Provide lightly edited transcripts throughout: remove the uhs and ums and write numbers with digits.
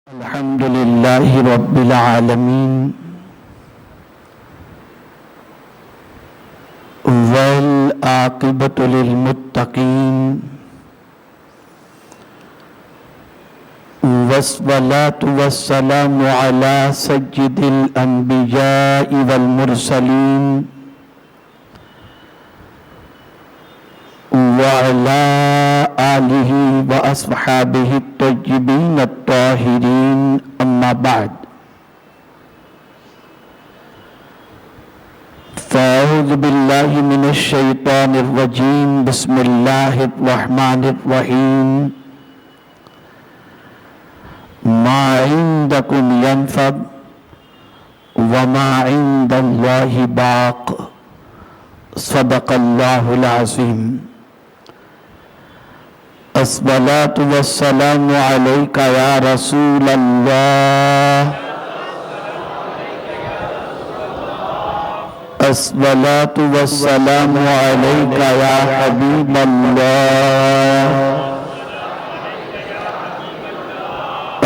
अल्हम्दुलिल्लाहि रब्बिल आलमीन वल आक़िबतु लिल मुत्तक़ीन वस्सलातु वस्सलामु अला सय्यिदिल अंबियाइ वल मुरसलीन व अला आलिहि व अस्हाबिहि तय्यिबीन अत्ताहिरीन अम्मा बाद फ़अऊज़ु बिल्लाहि मिनश शैतानिर रजीम बिस्मिल्लाहिर रहमानिर रहीम मा इंदकुम यनफ़द व मा इंदल्लाहि बाक़ सदक़ल्लाहुल अज़ीम। अस्सलातु वस्सलामु अलैका या रसूलल्लाह अस्सलातु वस्सलामु अलैका या हबीबल्लाह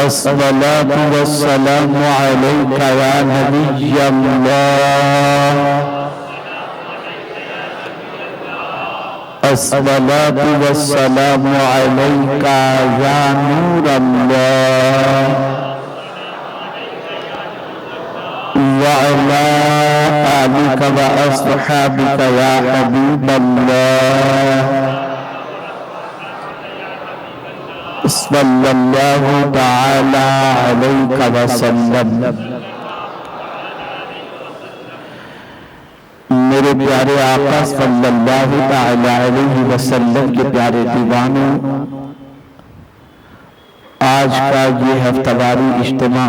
अस्सलातु वस्सलामु अलैका या नबियल्लाह अस्सलातु वस्सलामु अलैका या नूरल्लाह व अला आलिका व अस्हाबिका या हबीबल्लाह सल्लल्लाहु तआला अलैका व सल्लम। मेरे प्यारे आका सल्लल्लाहु तआला अलैहि वसल्लम के प्यारे दीवानों, आज का ये हफ्तावारी इज्तिमा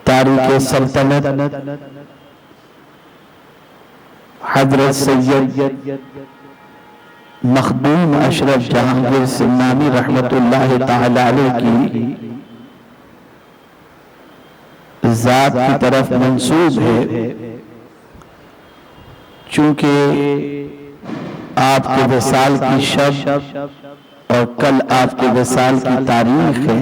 तारीख़ सल्तनत हज़रत सैयद मखदूम अशरफ जहांगीर सिन्नानी रहमतुल्लाहि तआला अलैह की ज़ात की तरफ मंसूब है। चूंकि आपके विसाल की शब और कल आपके विसाल की तारीख है,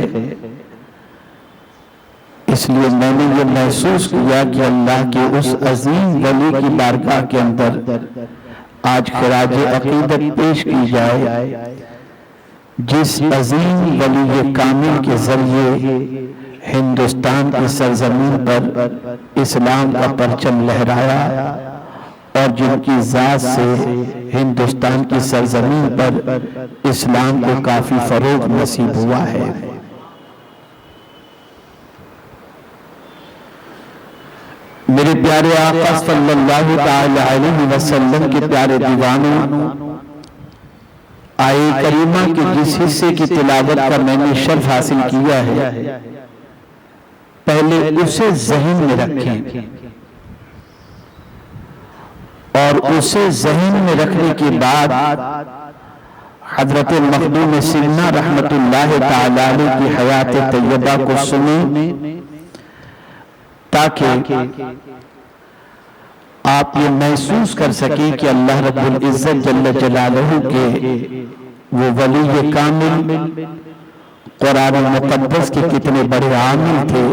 इसलिए मैंने ये महसूस किया कि अल्लाह के उस अजीम वली की बारगाह के अंदर आज खिराज अकीदत पेश की जाए, जिस अजीम वली कामिल के जरिए हिंदुस्तान की सरजमीन पर इस्लाम का परचम लहराया और जिनकी ज़ात से हिंदुस्तान की सरजमीन पर इस्लाम को काफ़ी फरोग नसीब हुआ है। मेरे प्यारे आका सल्लल्लाहु तआला अलैहि वसल्लम के प्यारे दीवानों, आये करीमा के जिस हिस्से की तिलावत का मैंने शर्फ हासिल किया है, पहले उसे ज़हन में रखें और उसे ज़हन में रखने के बाद हज़रत मखदूम सिन्ना रहमतुल्लाहि तआला अलैह की हयात तैयबा को सुने, ताकि आप ये महसूस कर सकें कि अल्लाह रब्बुल इज़्ज़त जल्ल जलालहू के वो वली कामिल कुरान मुक़द्दस के कितने बड़े आमिल थे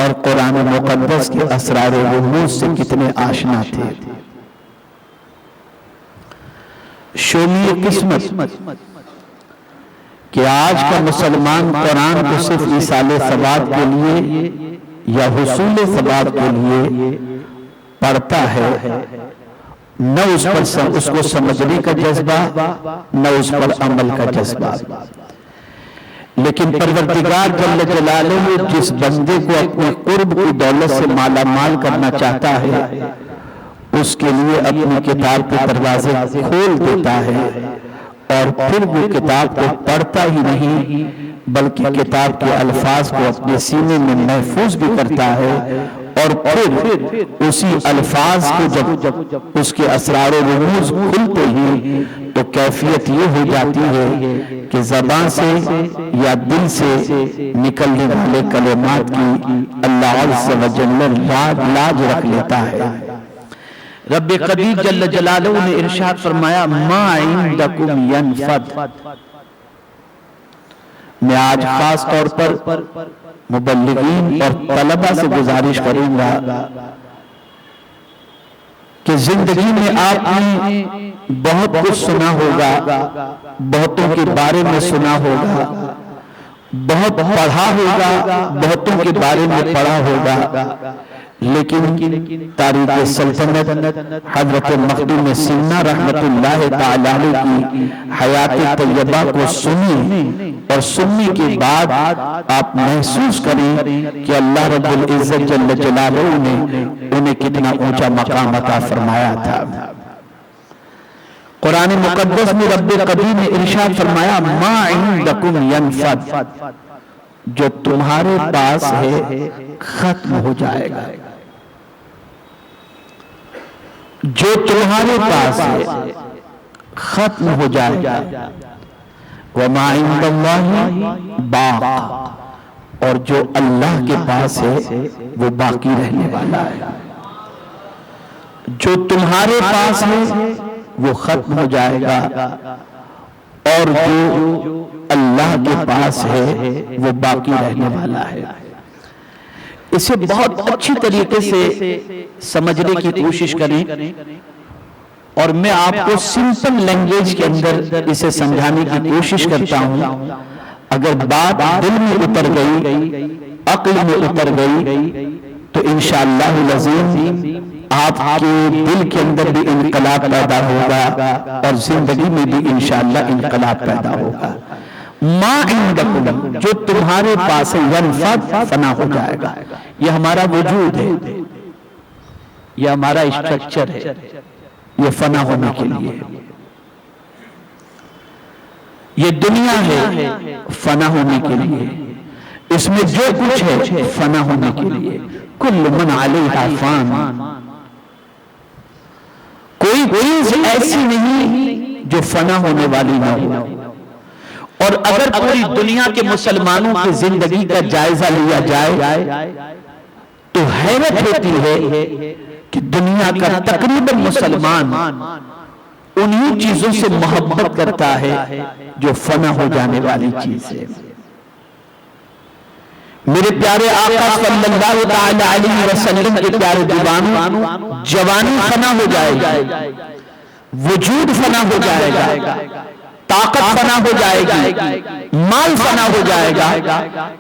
और कुरान मुक़द्दस के असरार रुमूज़ से कितने आशना थे। शोमीय किस्मत कि आज का मुसलमान कुरान को सिर्फ ईसाले सवाब के लिए या हुसूल सवाब के लिए पढ़ता है, न उस पर उसको समझने का जज्बा, न उस पर अमल का जज्बा। लेकिन परवरदिगार जल्ल जलालहू जिस बंदे को अपने कुर्ब की दौलत से माला माल करना चाहता है, उसके लिए अपनी किताब के दरवाजे खोल देता है और फिर वो किताब को पढ़ता ही नहीं बल्कि किताब के अल्फाज को अपने सीने में महफूज भी करता है और फिर उसी अल्फाज को जब उसके असरार रुमूज़ खुलते ही तो कैफियत ये हो जाती है कि ज़बान से या दिल से निकलने वाले कलेमात की अल्लाह अज़्ज़ व जल्ल लाज रख लेता है। रब्बे कदीर जल्ल जलालहू ने इरशाद फरमाया, मा इंदकुम यनफद, मैं आज खास तौर पर मुबल्लिगीन और तलबा से गुजारिश करूंगा कि जिंदगी में आपने बहुत कुछ सुना होगा, बहुतों के बारे में सुना होगा, बहुत पढ़ा होगा, बहुतों के बारे में पढ़ा होगा, लेकिन तारीख सल्तनत हजरत मखदूम सीना रहमतुल्लाह ताला अलैह की हयात तैयबा को सुनी और सुनने के बाद आप महसूस करें कि अल्लाह रब्बुल इज्जत जल्ल जलालुहु ने उन्हें कितना ऊंचा मकाम अता फरमाया था। कुरान मुकद्दस में रब्बे कदीर ने इरशाद फरमाया, मा इंदकुम यनफद, जो तुम्हारे पास है खत्म हो जाएगा। जो तुम्हारे पास है खत्म हो जाएगा। वमा इंदल्लाहि बाक़, और जो अल्लाह के पास है वो बाकी रहने वाला है। जो तुम्हारे पास है वो खत्म हो जाएगा और जो अल्लाह के पास है वो बाकी रहने वाला है। इसे बहुत अच्छी तरीके से समझने की कोशिश करें और मैं आपको सिंपल लैंग्वेज के अंदर इसे समझाने की कोशिश करता हूं। अगर बात दिल में उतर गई, अक्ल में उतर गई, तो इंशाअल्लाह अज़ीम आपके दिल के अंदर भी इनकलाब पैदा होगा और जिंदगी में भी इंशाअल्लाह इनकलाब पैदा होगा। मा इंदकुम, जो तुम्हारे पास है, यनफद, फना हो जाएगा। ये हमारा वजूद है, ये हमारा स्ट्रक्चर है, ये फना होने के लिए। ये दुनिया है फना होने के लिए, इसमें जो कुछ है फना होने के लिए। कुल्लु मन अलैहा फान, कोई चीज ऐसी नहीं जो फना होने वाली ना हो। और अगर पूरी दुनिया के मुसलमानों की जिंदगी का जायजा लिया जाए तो हैरत होती है कि दुनिया का तकरीबन मुसलमान उन्हीं चीजों से मोहब्बत करता है जो फना हो जाने वाली चीज है। मेरे प्यारे आका सल्लल्लाहु ताला अलैहि वसल्लम के प्यारे दीवानों, जवानी फना हो जाएगी, वजूद फना हो जाएगा, ताकत फना हो जाएगी, माल फना हो जाएगा,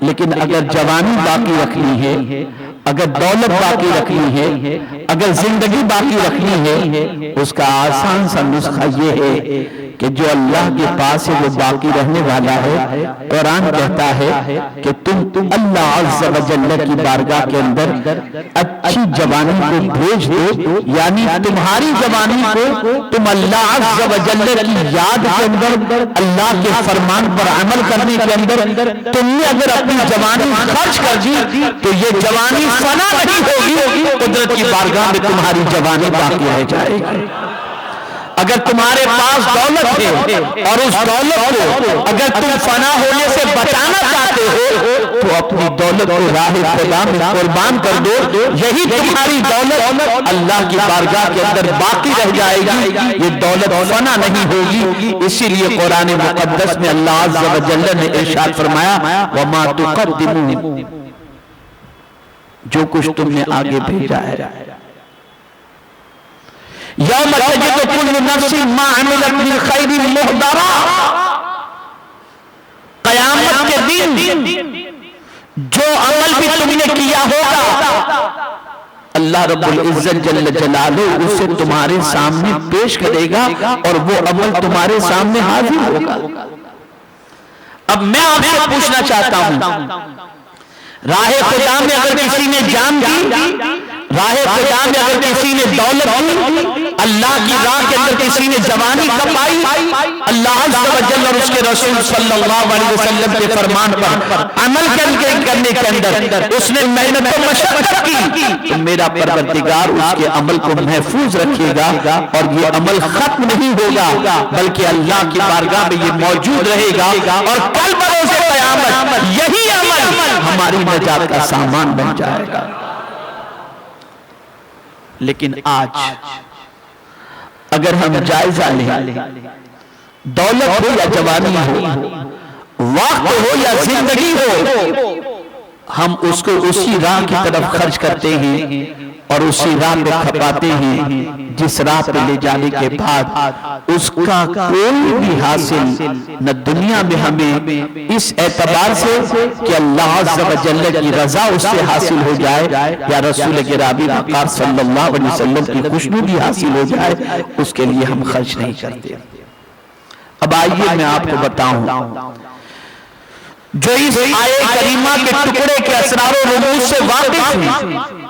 लेकिन अगर जवानी बाकी रखनी है, अगर दौलत बाकी रखनी है, अगर जिंदगी बाकी रखनी है, उसका आसान सा नुस्खा ये है कि जो अल्लाह के पास है वो बाकी रहने वाला है। कुरान कहता है कि तुम अल्लाह अज़्ज़ व जल्ल की बारगाह के अंदर अच्छी जवानी को भेज दो, यानी तुम्हारी जवानी को तुम अल्लाह अज़्ज़ व जल्ल की याद के अंदर, अल्लाह के फरमान पर अमल करने के अंदर तुमने अगर अपनी जवानी खर्च कर दी तो ये जवानी फना नहीं होगी, कुदरत की बारगाह में तुम्हारी जवानी बाकी रह जाएगी। अगर तुम्हारे पास दौलत है और उस दौलत को अगर तुम फना होने से बचाना चाहते हो तो अपनी दौलत को राह खुदा में कुर्बान कर दो। यही तुम्हारी दौलत अल्लाह की बारगाह के अंदर बाकी रह जाएगी, ये दौलत फना नहीं होगी। इसीलिए कुरान मुकद्दस में अल्लाह अज़्ज़ व जल्ल ने इरशाद फरमाया, वमा तुक़द्दिमू, जो कुछ तुमने आगे भेजा है, यौम तजिदु कुल्लु नफ्सिन मा अमिलत मिन खैरिन मुहदरा, क़यामत के दिन जो अमल भी तुमने किया होगा अल्लाह रब्बुल इज्जत जल्ल जलालुहु उसे तुम्हारे सामने पेश करेगा और वो अमल तुम्हारे सामने हाजिर होगा। अब मैं आपसे पूछना चाहता हूं, राहे खुदा में अगर किसी ने जान दी, राहे खुदा में अगर किसी ने दौलत दी, अल्लाह की राह के अंदर किसी ने जवानी कमाई, अल्लाह अज़्ज़ व जल्ल और उसके रसूल सल्लल्लाहु अलैहि वसल्लम के फरमान पर अमल करने के अंदर उसने मेहनत और मशक्कत की, तो मेरा परवरदिगार उसके अमल को महफूज रखेगा और ये अमल खत्म नहीं होगा, बल्कि अल्लाह की बारगाह में ये मौजूद रहेगा और कल बरोज़े क़यामत यही अमल हमारी नजात का सामान बन जाएगा। लेकिन आज अगर हम जायजा लें, दौलत हो या जवानी हो, वक्त हो या जिंदगी हो, हम उसको उसी राह की तरफ खर्च करते हैं और उसी राह पे खपाते हैं जिस राह पे ले जाने के बाद उसका कोई भी हासिल न दुनिया में हमें इस एतबार से कि अल्लाह अज़्ज़ा व जल्ल की रजा उससे हासिल हो जाए या रसूल गिरामी वक़ार सल्लल्लाहु अलैहि वसल्लम की खुशनुदी हासिल हो जाए, उसके लिए हम खर्च नहीं करते। अब आइए मैं आपको बताऊं, जो इस आये करीमा के टुकड़े के असरार और रुमूज से वाकिफ हैं,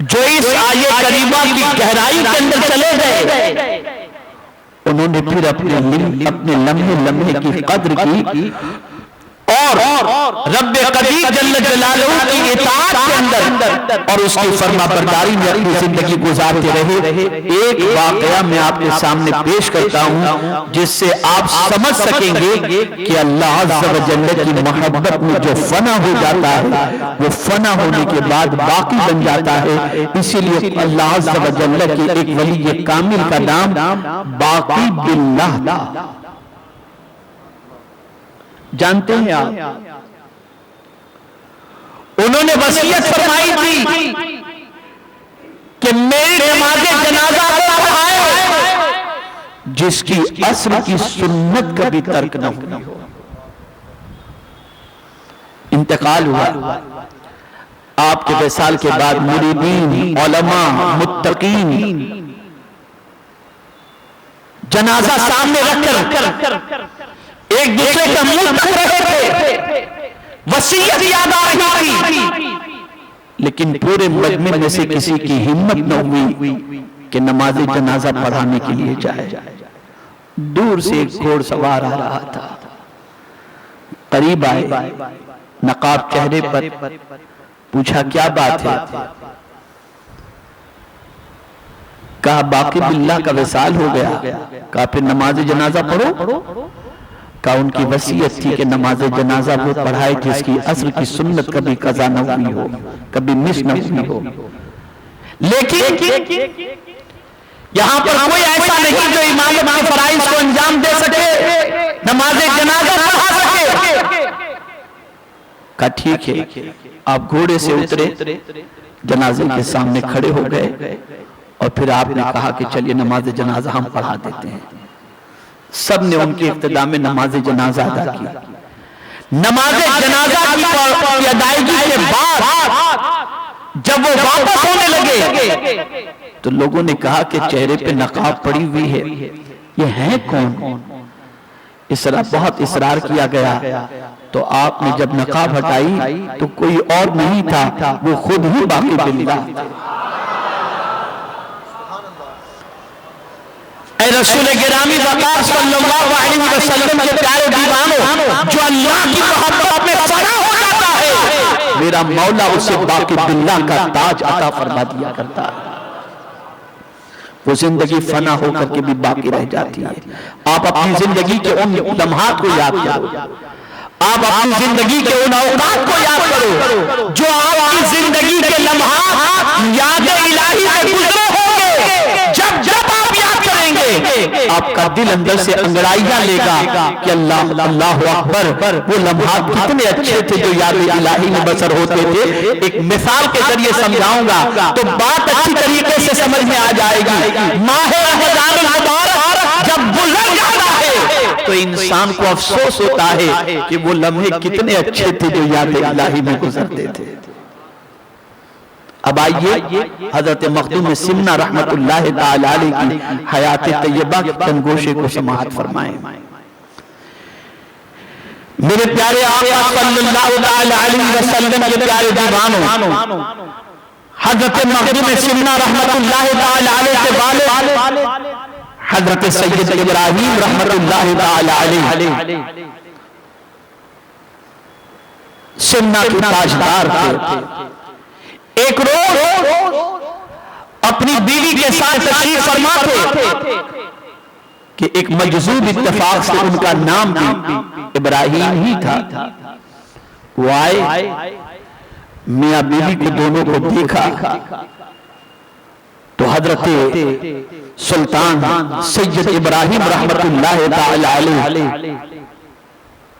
जो इस आये करीमा की गहराई के अंदर चले गए, उन्होंने फिर अपने लम्हे लम्हे की कद्र की और रब्बे कदीर जल्ल जलालहू की इताअत के अंदर और उसकी फरमाबरदारी में अपनी जिंदगी गुजारते रहे। एक वाकया मैं आपके सामने पेश करता हूं जिससे आप समझ सकेंगे कि अल्लाह अज़्ज़ा व जल्ल की मोहब्बत में जो फना हो जाता है वो फना होने के बाद बाकी बन जाता है। इसीलिए अल्लाह अज़्ज़ा व जल्ल के एक वली कामिल का नाम बाकी बिल्लाह था। जानते हैं आप, उन्होंने वसीयत फरमाई थी कि मेरी नमाज़े जनाजा वो पढ़ाए जिसकी असर की सुन्नत कभी तर्क न हुई हो। इंतकाल हुआ, आपके विसाल के बाद मुरीदीन, उलमा, मुत्तकीन जनाजा सामने रखकर एक दूसरे का मुंह तक रहे थे, वसीयत याद आ रही थी, लेकिन पूरे मजमे में से किसी की हिम्मत न हुई कि नमाज जनाजा पढ़ाने के लिए जाए। दूर से एक घोड़सवार आ रहा था, करीब आए, नकाब चेहरे पर, पूछा क्या बात है? कहा बाकी बिल्लाह का विसाल हो गया। कहा फिर नमाज जनाजा पढ़ो। का उनकी वसीयत थी कि नमाज जनाजा वो पढ़ाए जिसकी असर की सुन्नत कभी कज़ा न हुई हो, कभी मिस न हुई हो। लेकिन यहां पर कोई ऐसा नहीं जो इमामत के फराइज को अंजाम दे सके, नमाज जनाजा पढ़ा सके। का ठीक है, आप घोड़े से उतरे, जनाजे के सामने खड़े हो गए और फिर आपने कहा कि चलिए नमाज जनाजा हम पढ़ा देते हैं। सब ने उनकी इब्तिदा में नमाज जनाजा अदा की। नमाज जनाजा की अदायगी के बाद जब वो वापस होने लगे तो लोगों ने कहा कि चेहरे पे नकाब पड़ी हुई है, ये है कौन? बहुत इसरार किया गया तो आपने जब नकाब हटाई तो कोई और नहीं था, वो खुद ही बाकी बिल्लाह। रसूल गिरामी वक़ार सल्लल्लाहु अलैहि वसल्लम के प्यारे दीवानों, जो अल्लाह की मोहब्बत में फना हो जाता है, मेरा मौला उसे बाकी बिल्लाह का ताज अता फरमा दिया करता है। वो जिंदगी फना होकर के भी बाकी रह जाती है। आप अपनी जिंदगी के उन लम्हात को याद करो, आप अपनी जिंदगी के उन औकात को याद करो जो आपकी जिंदगी के लम्हात याद इलाही से गुजरे होंगे। जब जब आप याद करेंगे आपका दिल अंदर से अंगड़ाइयां लेगा कि अल्लाह अल्लाह अकबर, वो लम्हात कितने अच्छे थे जो याद इलाही में बसर होते थे। एक मिसाल के जरिए समझाऊंगा तो बात अच्छी तरीके से समझ में आ जाएगी। माह रमज़ान मुबारक जब गुजर जाता है तो इंसान को अफसोस होता है कि वो लम्हे कितने अच्छे थे जो याद इलाही में गुजरते थे। अब आइए हजरत मखदूम सिमना रहमतुल्लाह ताला अलैह की हयात तैयबा के तनगोशे को समाअत फरमाएं। मेरे प्यारे आका सल्लल्लाहु ताला अलैहि वसल्लम के प्यारे दीवानों, हजरत मखदूम सिमना रहमतुल्लाह ताला अलैह के वालिद हजरत सैयद इब्राहीम रहमतुल्लाह ताला अलैह सिमना के ताजदार थे। एक रोज अपनी बीवी के साथ तशरीफ फरमा थे कि एक मजजूब इत्तेफाक से उनका नाम भी इब्राहीम ही था। वो आए, मियां बीवी को दोनों को देखा तो हजरत सुल्तान सैयद इब्राहीम रहमतुल्लाह ताला अलैह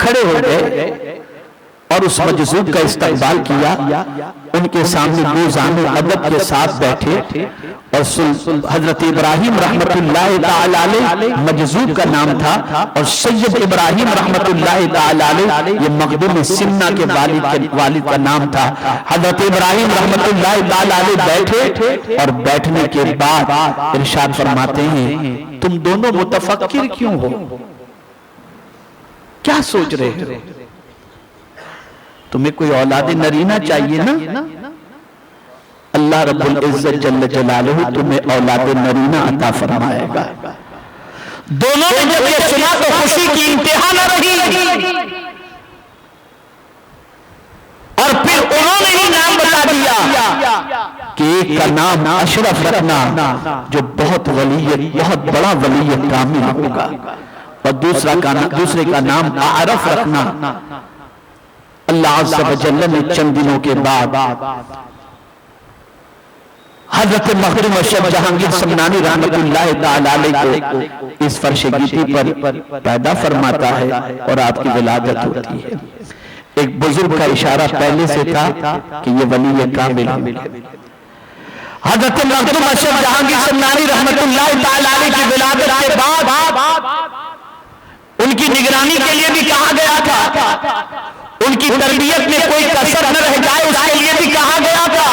खड़े हो गए और उस मजज़ूब का इस्तकबाल किया। उनके सामने रोज़ाने अदब के साथ बैठे और हजरत इब्राहिम रहमतुल्लाह ताला अलैह मजज़ूब का नाम था और सैयद इब्राहिम रहमतुल्लाह ताला अलैह ये मखदूम सिन्ना के वालिद का नाम था। हजरत इब्राहिम रहमतुल्लाह ताला अलैह बैठे और बैठने के बाद इरशाद फरमाते हैं, तुम दोनों मुतफक्किर क्यों हो, क्या सोच रहे हो? तुम्हें कोई औलादे नरीना चाहिए ना? अल्लाह रब्बुल इज्जत जल्ल जलालुहु तुम्हें औलादे नरीना अता फरमाएगा। दोनों ने जब ये सुना तो खुशी की इंतहा न रही और फिर उन्होंने ही नाम बता दिया कि एक का नाम अशरफ रखना जो बहुत बड़ा वली कामिल होगा, और दूसरे का नाम आरफ रखना। अल्लाह अज़्ज़ व जल्ल ने चंद दिनों के बाद हजरत मखदूम अशरफ जहांगीर समनानी रहमतुल्लाह ताला अलैह को इस फर्श गीती पर पैदा फरमाता है और आपकी विलादत होती है। एक बुजुर्ग का इशारा पहले से था कि ये वली कामिल है। हजरत मखदूम अशरफ जहांगीर समनानी रहमतुल्लाह ताला अलैह की विलादत के बाद उनकी निगरानी के लिए भी कहा गया था, उनकी तरबियत में कोई कसर न रह जाए उसके लिए भी कहा गया था,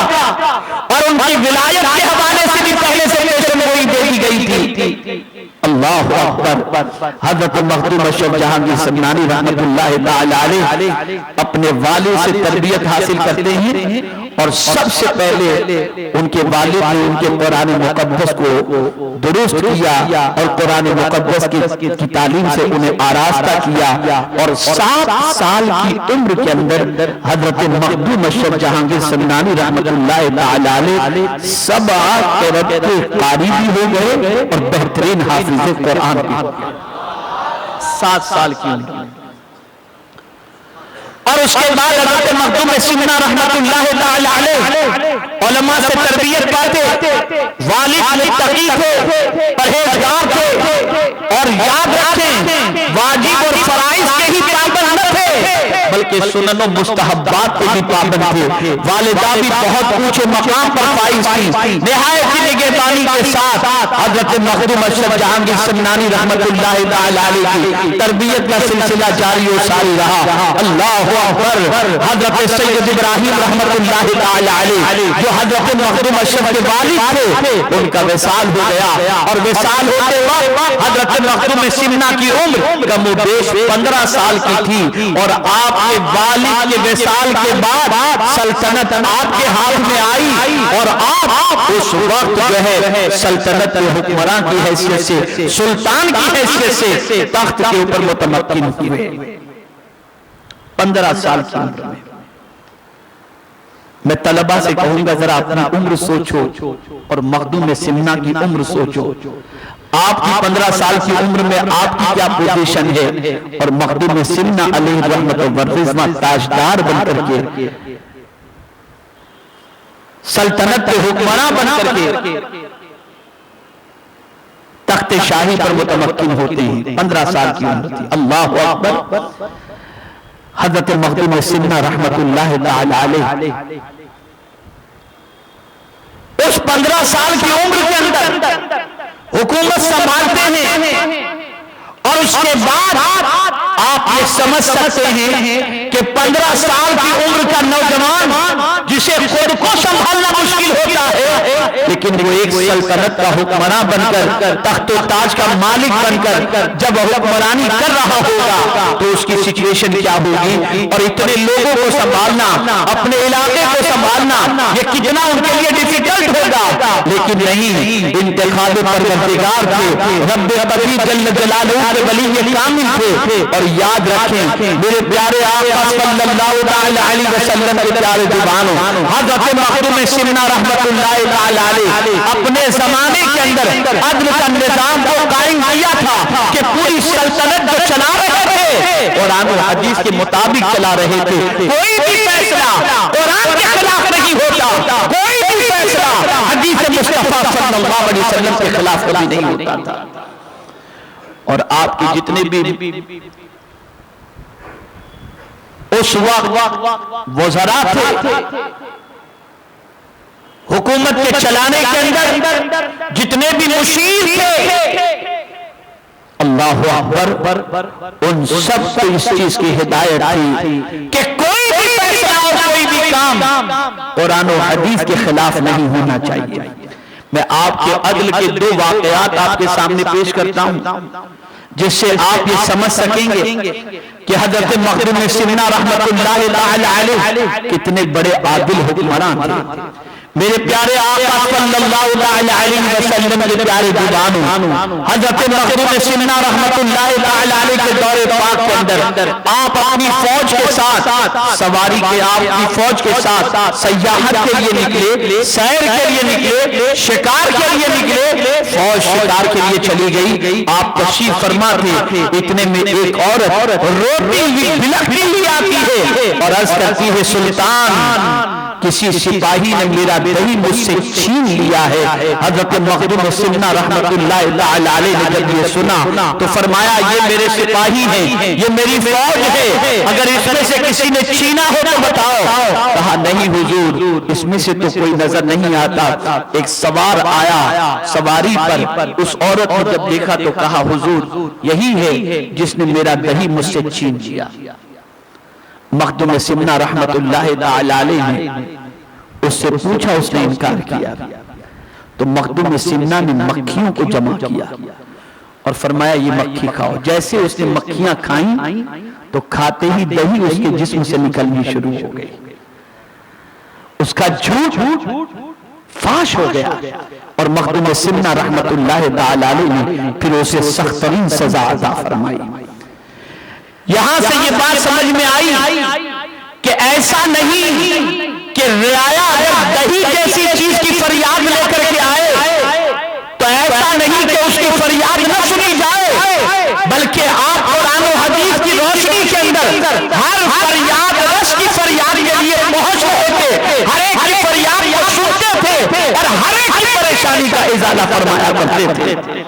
और उनकी विलायत के हवाले से भी पहले से पेशेनगोई दे दी गई थी। अल्लाहु अकबर। हजरत मखदूम अशरफ जहांगीर समनानी रहमतुल्लाह ताला अलैह अपने वालिद से तरबियत हासिल करते हैं और सबसे पहले उनके वालिद ने उनके कुरान मुकद्दस को दुरुस्त किया और कुरान मुकद्दस की तालीम से उन्हें आरास्ता किया, और 7 साल की उम्र के अंदर हजरत मखदूम अशरफ जहांगीर समनानी रहमतुल्लाह ताला अलैह 7 क़िरात के कारी भी हो गए और बेहतरीन हाफिज़ कुरान भी हो गए। 7 साल की उम्र। और उसके बाद हजरत मखदूम सिन्ना रहमतुल्लाह ताला अलैह उलमा से तरबियत पाते, वालिद मुत्तकी थे, परहेजगार थे, और याद रखें वाजिब और फराइज के ही पाबंद न थे बल्कि सुन्नत और मुस्तहब्बात के भी पाबंद थे। वालिदा भी बहुत ऊंचे मकाम पर फाइज थी। निहायत निगहबानी के साथ हजरत मखदूम अशरफ जहांगीर समनानी रहमतुल्लाह ताला अलैह की तरबियत का सिलसिला जारी और सारी रहा। अल्लाहु अकबर। हजरत सैयद इब्राहिम रहमतुल्लाह ताला अलैह जो हजरत मखदूम अशरफ के वालिद थे, उनका विसाल हो गया, और विसाल होते वक्त हजरत मखदूम सिन्ना की उम्र कमोबेश 15 साल की थी, और आपके वालिद के विसाल के बाद सल्तनत आपके हाथ में आई, और आप उस वक्त जो है सल्तनत के हुक्मरान की हैसियत से, सुल्तान की हैसियत से तख्त के ऊपर मुतमक्किन हुए 15 साल की उम्र में। मैं तलबा से कहूंगा जरा अपनी उम्र सोचो और मखदूम सिन्ना की उम्र सोचो। आपकी 15 साल की उम्र में आपकी क्या पोजीशन है, और मखदूम सिन्ना अलैहि रहमत व रिज़वा ताजदार बनकर के, सल्तनत के हुक्मरान बनकर के तख्त शाही पर मुतमक्किन होते हैं। 15 साल की उम्र थी। अल्लाहु अकबर। हजरत मखदूम सिन्ना रहमतुल्लाह ताला अलैह उस 15 साल की उम्र के अंदर हुकूमत संभालते हैं, और उसके बाद आप ये समझ सकते हैं कि 15 साल की उम्र का नौजवान जिसे खुद को संभालना मुश्किल होता है, लेकिन वो एक सल्तनत का हुक्मरान बनकर, तख्त ताज का मालिक बनकर जब हुक्मरानी कर रहा होगा तो उसकी सिचुएशन क्या होगी, और इतने लोगों को संभालना, अपने इलाके को संभालना, ये कितना उनके लिए डिफिकल्ट होगा। लेकिन नहीं, इंतखाब परवरदिगार थे, रब्बे कबीर जल्ल जलालुहु के वली कामिल थे। और याद रखें मेरे प्यारे आका सल्लल्लाहु अलैहि वसल्लम के प्यारे जुबानों, हजरत मखदूम सिन्ना रहमतुल्लाह ताला अलैह अपने जमाने के अंदर अदल का निजाम को कायम किया था कि पूरी सल्तनत जो चला रहे थे कुरान और हदीस के मुताबिक चला रहे थे। कोई भी फैसला कुरान के खिलाफ नहीं होता, कोई भी फैसला हदीस मुस्तफा सल्लल्लाहु अलैहि वसल्लम के खिलाफ कभी नहीं होता था। और आपके जितने भी उस वक्त वज़रा थे, हुकूमत के चलाने के अंदर जितने भी मुशीर थे, अल्लाह अकबर, उन सब को इस चीज की हिदायत थी कि कोई भी फैसला और कोई भी काम कुरान और हदीस के खिलाफ नहीं होना चाहिए। मैं आपके अदल के दो वाकयात आपके सामने पेश करता हूं जिससे आप ये समझ सकेंगे कि हजरत मखदूम सिन्ना रहमतुल्लाह अलैह कितने बड़े आदिल हुक्मरान थे। मेरे प्यारे आका सल्लल्लाहु अलैहि वसल्लम के प्यारे दीवानों, हजरत मखदूम सिन्ना रहमतुल्लाह अलैहि के दौरे पाक के अंदर आप अपनी फौज के साथ सवारी के, आपकी फौज के साथ सयाहत के लिए निकले, सैर के लिए निकले, शिकार के लिए निकले। फौज शिकार के लिए चली गई, आप तशरीफ फरमा थे। इतने में एक औरत रोती हुई बिलखती हुई आती है और अर्ज करती है, सुल्तान, किसी सिपाही ने मेरा दही मुझसे छीन लिया है। हजरत मखदूम सिन्ना रहमतुल्लाह अलैहि ने जब ये सुना तो फरमाया, ये मेरे सिपाही हैं, ये मेरी फौज है, अगर इसमें से किसी ने छीना हो तो बताओ। कहा, नहीं हुजूर, इसमें से तो कोई नजर नहीं आता। एक सवार आया सवारी पर, उस औरत ने जब देखा तो कहा, हुजूर, यही है जिसने मेरा दही मुझसे छीन लिया। मखदूम सिन्ना रहमतुल्लाह अलैहि ने उससे पूछा, उसने इनकार किया। तो मखदूम सिन्ना ने मक्खियों को जमा किया और फरमाया, ये मक्खी खाओ। जैसे उसने मक्खियां खाई तो खाते ही दही उसके जिस्म से निकलनी शुरू हो गई। उसका झूठ फाश हो गया और मखदूम सिन्ना रहमतुल्लाह अलैहि ने फिर उसे सख्त तरीन सजा अता फरमाई। यहां से ये बात समझ में आई कि ऐसा नहीं कि रियाया अगर दही जैसी चीज की फरियाद लेकर के आए तो ऐसा नहीं कि उसकी फरियाद न सुनी जाए, बल्कि आप कुरान और हदीस की रोशनी के अंदर हर फरियाद रस की फरियाद के लिए पहुंच रहे थे, हर एक की फरियाद को सुनते थे और हर एक की परेशानी का इजाला फरमाया करते थे।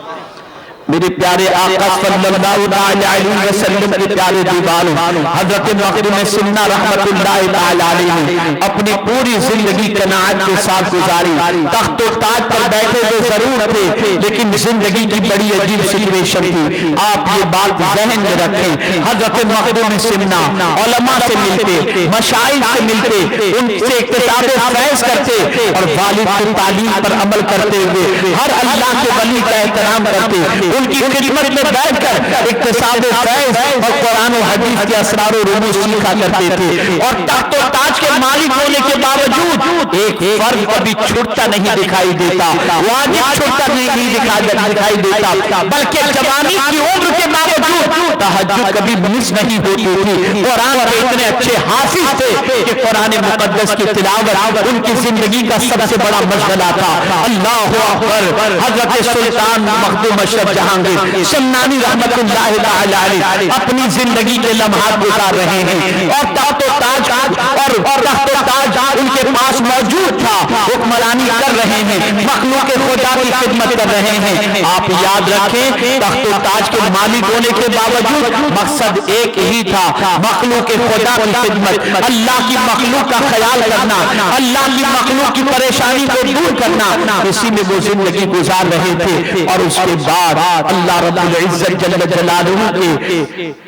मेरे प्यारे आका सल्लल्लाहु अलैहि वसल्लम के प्यारे दीवानों, हजरत मखदूम सिन्ना रहमतुल्लाह अलैहि ने अपनी पूरी जिंदगी कनाअत के साथ गुजारी। तख्त और ताज पर बैठे तो जरूर थे, लेकिन जिंदगी की बड़ी अजीब सिचुएशन थी। आप ये बात ज़हन में रखें, हजरत मखदूम सिन्ना उलमा से मिलते, मशाइख से मिलते, उनसे इक्तिसाब फैज़ करते और वालिद की तालीम पर अमल करते हुए हर अल्लाह के वली का एहतराम करते। उनकी खिदमत में बैठकर इक्तिसाब फैज़ और कुरान और हदीस के असरार और रूह सीखा करते थे। और तख्त और ताज के मालिक होने के बावजूद एक फर्ज कभी छूटता नहीं दिखाई देता, वाजिब छूटता नहीं दिखाई देता, बल्कि जवानी की उम्र के बावजूद तहज्जुद कभी मिस नहीं होती थी। कुरान के इतने अच्छे हाफिज थे कि कुरान मुकद्दस की तिलावत उनकी जिंदगी का सबसे बड़ा मशगला था। अल्लाहु अकबर। हजरत सुल्तान मखदूम अशरफ जहांगीर समनानी रहमतुल्लाह अलैहि अपनी जिंदगी के लम्हात गुजार रहे हैं और तख्त ताज उनके पास मौजूद था, हुक्मरानी कर रहे हैं, मखलूक खुदा की खिदमत कर रहे हैं। आप याद रखें, तख्त ताज के मालिक होने के बावजूद मकसद एक ही था, मखलूक खुदा की खिदमत, अल्लाह की मखलूक का ख्याल करना, अल्लाह की मखलूक की परेशानी को दूर करना। इसी में वो जिंदगी गुजार रहे थे। और उसके बाद अल्लाह रब्बुल इज्जत जल्ल जलालुहु के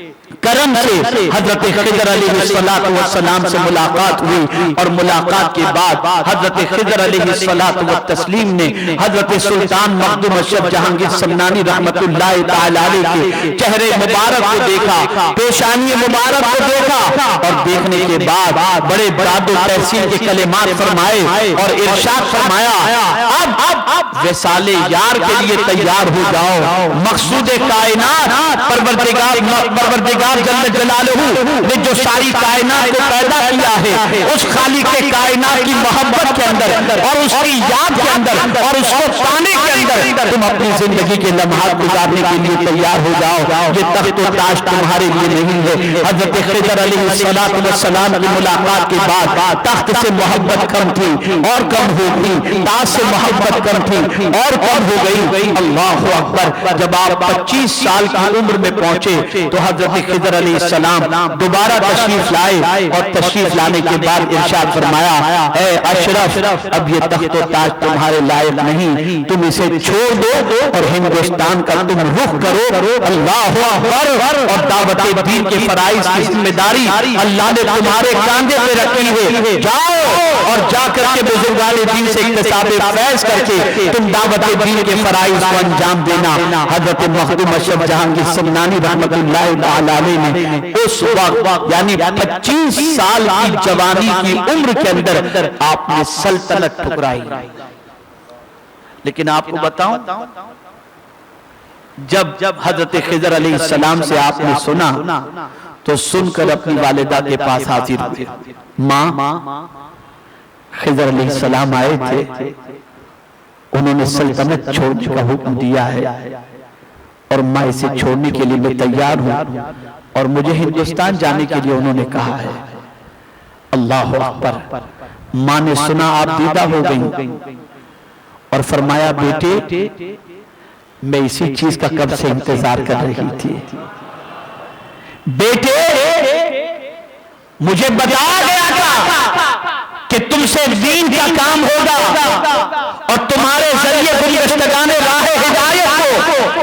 करम से हजरत खिज़र अलैहिस्सलातु वस्सलाम से मुलाकात हुई और मुलाकात के बाद हजरत खिज़र अलैहिस्सलातु वत्तस्लीम ने हजरत सुल्तान मखदूम अशरफ जहांगीर समनानी रहमतुल्लाह अलैहि के चेहरे मुबारक को देखा, पेशानी मुबारक को देखा और देखने के बाद बड़े बरादुर तहसीन के कलिमात फरमाए और इरशाद फरमाया, अब वसाले यार के लिए तैयार हो जाओ। मकसूद कायनात परवरदिगार जल्ल जलालुहु ने जो सारी कायनात को पैदा किया है, उस खालिक कायनात की मोहब्बत के अंदर और उसकी याद के अंदर और उसको पाने के अंदर तुम अपनी जिंदगी के लम्हात गुजारने के लिए तैयार हो जाओ। ये तख्त व ताज तुम्हारे लिए नहीं है। हजरत खिज़र अलैहिस्सलाम की मुलाकात के बाद तख्त से मोहब्बत कम थी और कम हो गई, ताज से मोहब्बत कम थी और कम हो गई। अल्लाह अकबर। जब आप 25 साल की उम्र में पहुंचे तो हजरत खिज़र अलैहिस्सलाम दोबारा तशरीफ लाए और तशरीफ लाने के बाद इरशाद फरमाया, ऐ अशरफ, अब ये तख्त व ताज तुम्हारे लायक नहीं, तुम इसे छोड़ दो और हिंदुस्तान का तुम रुख करो। अल्लाह अकबर। और दावत दीन के फराइज की जिम्मेदारी अल्लाह ने तुम्हारे कांधे पे रखी है। जाओ और जाकर के बुजुर्गाने दीन से इक्तिसाबे फैज करके तुम दावत दीन के फराइज को अंजाम देना। हजरत मखदूम अशरफ जहांगीर समनानी रहमतुल्लाह अलैहि ने उस वक्त यानी 25 साल की जवानी की उम्र के अंदर आपने सल्तनत ठुकराई। लेकिन आपको बताऊं, जब हजरत खिज़र अलैहिस्सलाम से आपने सुना तो सुनकर अपनी वालिदा के पास हाजिर हुए। माँ, खिज़र अलैहिस्सलाम आए थे, उन्होंने सल्तनत छोड़ने का हुक्म दिया है और मैं इसे छोड़ने के लिए मैं तैयार हूं और मुझे हिंदुस्तान जाने के लिए उन्होंने कहा है। अल्लाह अकबर। माँ ने सुना, आप दीदा हो गई और फरमाया, बेटे मैं इसी चीज का कब से इंतजार कर रही थी। बेटे मुझे बताया गया था कि तुमसे दीन का काम होगा और तुम्हारे जरिए गुलिस्ताने राह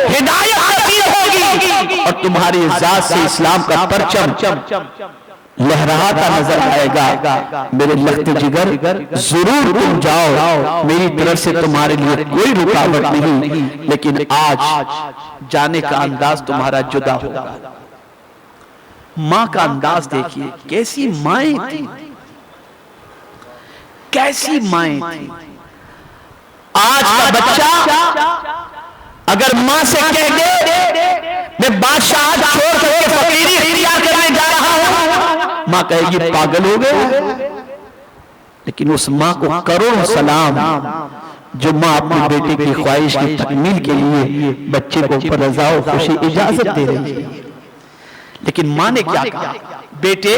हिदायत नसीब होगी और तुम्हारी जात से इस्लाम का परचम लहराता नजर आएगा। मेरे लख्त जिगर, जरूर तुम जाओ, मेरी तरफ से तुम्हारे लिए कोई रुकावट नहीं, लेकिन आज जाने का अंदाज तुम्हारा जुदा होगा। माँ का अंदाज देखिए, कैसी माएं थी, कैसी माएं थी। आज का बच्चा अगर माँ से कह दे मैं बादशाह छोड़ करके फकीरी इख्तियार करने जा रहा हूं, माँ कहेगी पागल हो गए। लेकिन उस माँ को करोड़ों सलाम जो माँ अपने बेटे की ख्वाहिश की तकमील के लिए बच्चे को ऊपर रज़ा और खुशी इजाजत दे रही है। लेकिन माँ ने क्या कहा, बेटे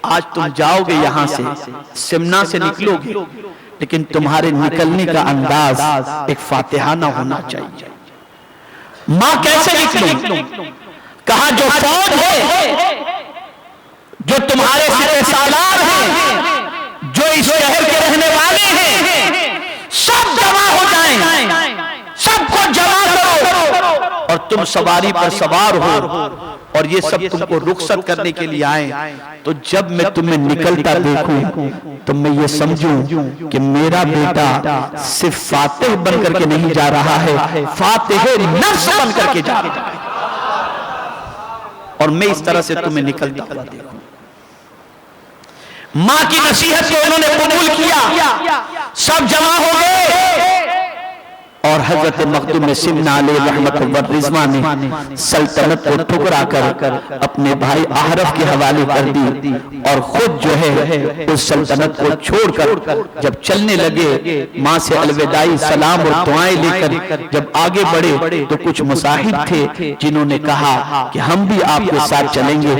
आज तुम जाओगे यहां से, सिमना से निकलोगे, लेकिन तुम्हारे निकलने का अंदाज एक फातिहाना होना चाहिए। मां कैसे निकली? कहा जो फौज है, जो तुम्हारे सिरे सालार हैं, जो इस शहर के रहने वाले हैं, सब जमा हो जाएं, सबको जमा करो और तुम सवारी पर सवार हो और ये सब तुमको रुखसत करने के लिए आए। तो जब मैं तुम्हें निकलता देखूं तो मैं ये समझूं कि मेरा बेटा सिर्फ फातिह बन करके नहीं जा रहा है, फातिह नफ्स बन करके जा रहा है। और मैं इस तरह से तुम्हें निकलता हुआ देखूं। मां की नसीहत को उन्होंने कबूल किया, सब जमा हो गए और हजरत मखदूम सिमना अलैहि रहमतुल्लाह व रिज़वान ने सल्तनत को ठुकरा कर अपने भाई आहरफ के हवाले कर दी और खुद जो है उस सल्तनत को छोड़कर जब चलने लगे, मां से अलविदाई सलाम और दुआएं लेकर जब आगे बढ़े तो कुछ मुसाहिब थे जिन्होंने कहा कि हम भी आपके साथ चलेंगे।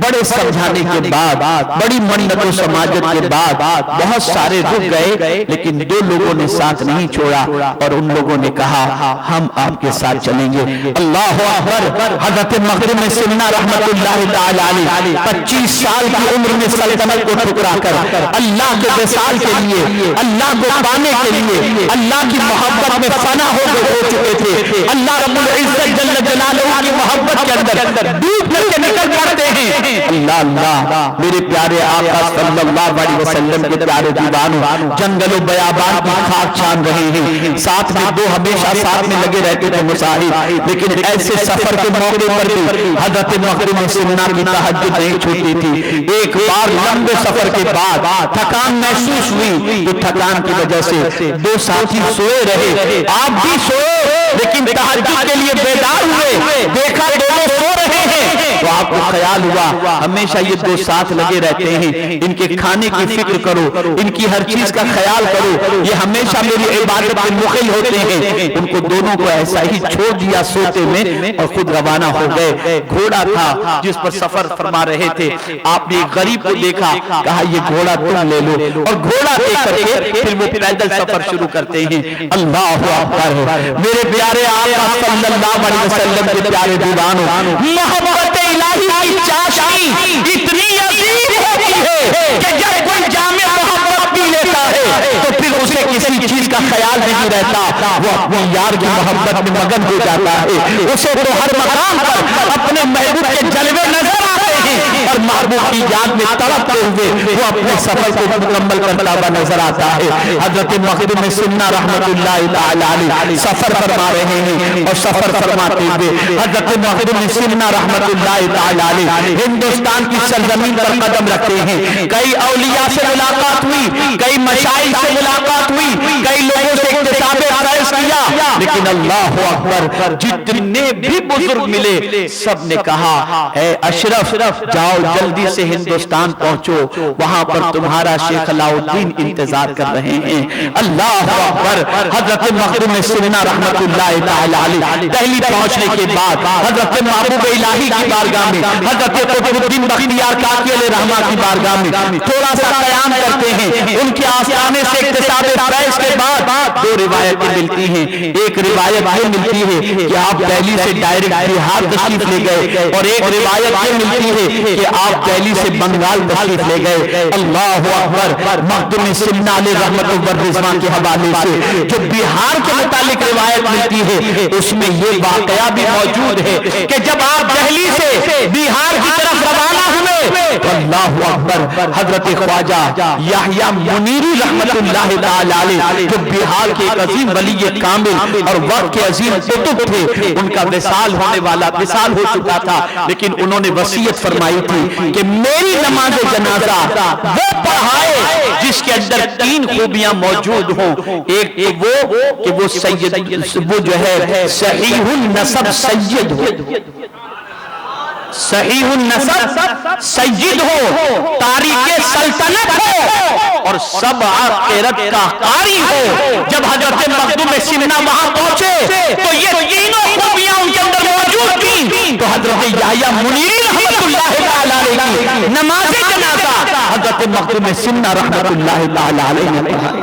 बड़े समझाने के बाद, बड़ी मन्नत समाजत के बाद बहुत सारे रुक गए, लेकिन दो लोगों ने साथ नहीं छोड़ा और उन लोगों ने कहा हम आपके साथ चलेंगे। अल्लाह अकबर। हजरत मखदूम सिमना रहमतुल्लाह तआला अलैहि 25 साल की उम्र में सल्तनत को ठुकरा कर अल्लाह के विसाल के लिए, अल्लाह को पाने के लिए, अल्लाह की मोहब्बत में फना हो चुके थे। अल्लाह रब्बुल इज्जत जल्ल जलालहू की मोहब्बत के अंदर डूब करके निकल जाते हैं। अल्लाह अल्लाह, मेरे प्यारे आका सल्लल्लाहु अलैहि वसल्लम के प्यारे दीवानों, जंगलों बयाबान की खाक छान रहे हैं, साथ में दो हमेशा साथ में लगे रहते थे मुसाहिब। लेकिन ऐसे सफर के मौके पर भी हजरत मखदूम सिमना की तहज्जुद नहीं छूटती थी। एक बार लंबे सफर के बाद थकान महसूस हुई तो थकान की वजह से दो साथी सोए रहे, आप भी सोए, लेकिन तहज्जुद के लिए बेदार हुए। देखा दोनों सो रहे हैं, तो आपको ख्याल हुआ हमेशा ये दो साथ लगे रहते हैं, इनके खाने की फिक्र करो, इनकी हर चीज का ख्याल करो, ये हमेशा मेरी इबादत में मुखिल होते हैं। उनको दोनों को ऐसा ही छोड़ दिया सोते में और खुद रवाना हो गए। घोड़ा था जिस पर सफर फरमा रहे थे, आपने एक गरीब को देखा, कहा ये घोड़ा तुम ले लो, और घोड़ा लेकर के फिर वो पैदल सफर शुरू करते हैं। अल्लाह अकबर है। मेरे प्यारे आका सल्लल्लाहु अलैहि वसल्लम के प्यारे दीवानों, मोहब्बत इलाही की चाशनी इतनी अजीब होती है कि जब कोई जामे मोहब्बत पी लेता है तो फिर उसे किसी चीज का ख्याल नहीं रहता, वो अपने यार की मोहब्बत में मगन हो जाता है। उसे तो हर मकाम पर अपने महबूब के जलवे नजर आते हैं और महबूब की याद में तड़पते हुए वो अपने सफर को मुकम्मल करता हुआ नजर आता है। हजरत मखदूम सिन्ना रहमतुल्लाह तआला अलैहि सफर फरमा रहे हैं और सफर फरमाते हुए हजरत मखदूम सिन्ना रहमतुल्लाह तआला अलैहि हिंदुस्तान की सरजमीन पर कदम रखते हैं। कई औलिया से मुलाकात हुई, कई मशाइख से मुलाकात हुई, कई लोगों से इक्तिसाबे फैज़ किया, लेकिन अल्लाह अकबर जितने भी बुजुर्ग मिले सब ने कहा है अशरफ जाओ जल्दी से हिंदुस्तान पहुंचो, वहां पर तुम्हारा शेख अलाउद्दीन इंतजार कर रहे हैं। अल्लाह अकबर। हजरत मखदूम सिन्ना रहमतुल्लाह तआला अलैहि दिल्ली पहुंचने के बाद हजरत महबूब इलाही की बारगाह में, हजरत कुतुबुद्दीन बख्तियार काकी अलैहिर्रहमा की बारगाह में थोड़ा सा कयाम करते हैं। उनके आस्थाने से इक्तिसाबे फैज़ के बाद दो रिवायतें मिलती हैं। एक रिवायत ये मिलती है कि आप दिल्ली से डायरेक्ट बिहार तशरीफ ले गए, और एक रिवायत ये मिलती है कि आप दिल्ली से बंगाल तशरीफ ले गए। अल्लाह अकबर। मखदूम सिन्ना रहमतुल्लाह रिज़वान के हवाले से जो बिहार के मुतालिक रिवायत मिलती है उसमें ये वाकया भी मौजूद है कि जब आप दिल्ली से बिहार की तरफ रवाना हुए तो अल्लाह अकबर हजरत ख्वाजा याह्या मुनीरी रहमतुल्लाह तआला अलैहि जो बिहार के एक अजीम वली कामिल और वक्त के अजीम कुतुब थे, उनका विसाल हो चुका था, लेकिन उन्होंने वसीयत फरमाई थी कि मेरी नमाज जनाजा वो पढ़ाए जिसके अंदर तीन खूबियां मौजूद हों। एक वो कि वो सैयद, वो जो है सहीहुन नसब सैयद हो, सहीहुन नसब सैयद हो, तारीखे सल्तनत हो और सब आखिरत का कारी हो। जब हजरत मखदूम सिन्ना वहां पहुंचे तो ये तीनों खूबियां उनके अंदर मौजूद थी। तो हजरत याह्या मुनीरी रहमतुल्लाह तआला अलैहि नमाज जनाजा हजरत मखदूम सिन्ना रहमतुल्लाह तआला अलैहि ने पढ़ाई।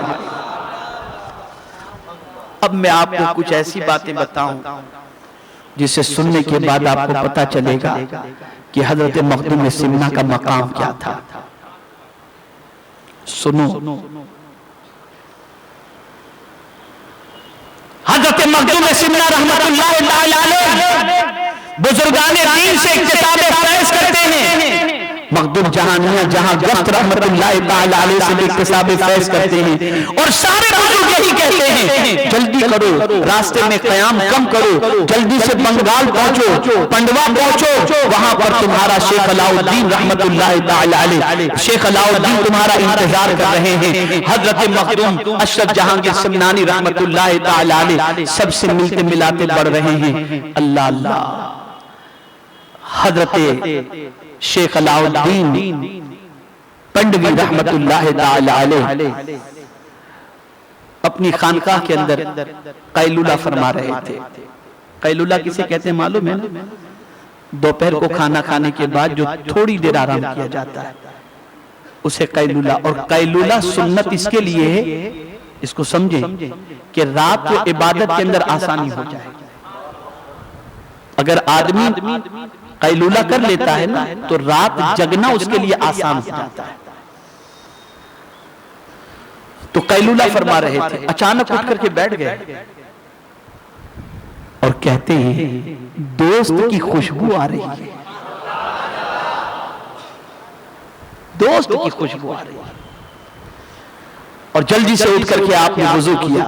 अब मैं आपको कुछ ऐसी बातें बताऊं जिसे सुनने के बाद आपको पता चलेगा कि हजरत मखदूम सिन्ना का मकाम क्या था। सुनो, हजरत मखदूम सिन्ना रहमतुल्लाह तआला अलैहि बुजुर्गाने दीन से इक्तिसाबे फैज़ करते हैं। मखदूम जहानिया जहां गफ्त रहमतुल्लाह तआला अलैहि से इक्तिसाबे फैज़ करते हैं और सारे बुजुर्ग यही कहते हैं जल्दी करो, रास्ते में क़याम कम करो, जल्दी से बंगाल पहुंचो, पंडवा पहुंचो, वहां पर तुम्हारा शेख अलाउद्दीन रहमतुल्लाह तआला अलैहि, शेख अलाउद्दीन तुम्हारा इंतजार कर रहे हैं। हजरत मखदूम अशरफ जहांगीर समनानी रहमतुल्लाह तआला अलैहि सबसे मिलते मिलाते बढ़ रहे हैं। अल्लाह अल्लाह। हजरत शेख अलाउद्दीन पंडवी रहमतुल्लाह तआला अलैहि अपनी खानकाह के अंदर कैलूला फरमा रहे थे। कैलूला किसे कहते हैं मालूम है? दोपहर को खाना खाने के बाद जो थोड़ी देर आराम किया जाता है उसे कैलूला, और कैलूला सुन्नत इसके लिए है, इसको समझे कि रात को इबादत के अंदर आसानी हो जाए। अगर आदमी कैलूला कर लेता है ना तो रात जगना उसके लिए आसान हो जाता है। तो कैलूला फरमा रहे थे, अचानक उठ करके बैठ गए और कहते हैं दोस्त की खुशबू आ रही है, दोस्त की खुशबू आ रही है। और जल्दी से उठ करके आपने वुजू किया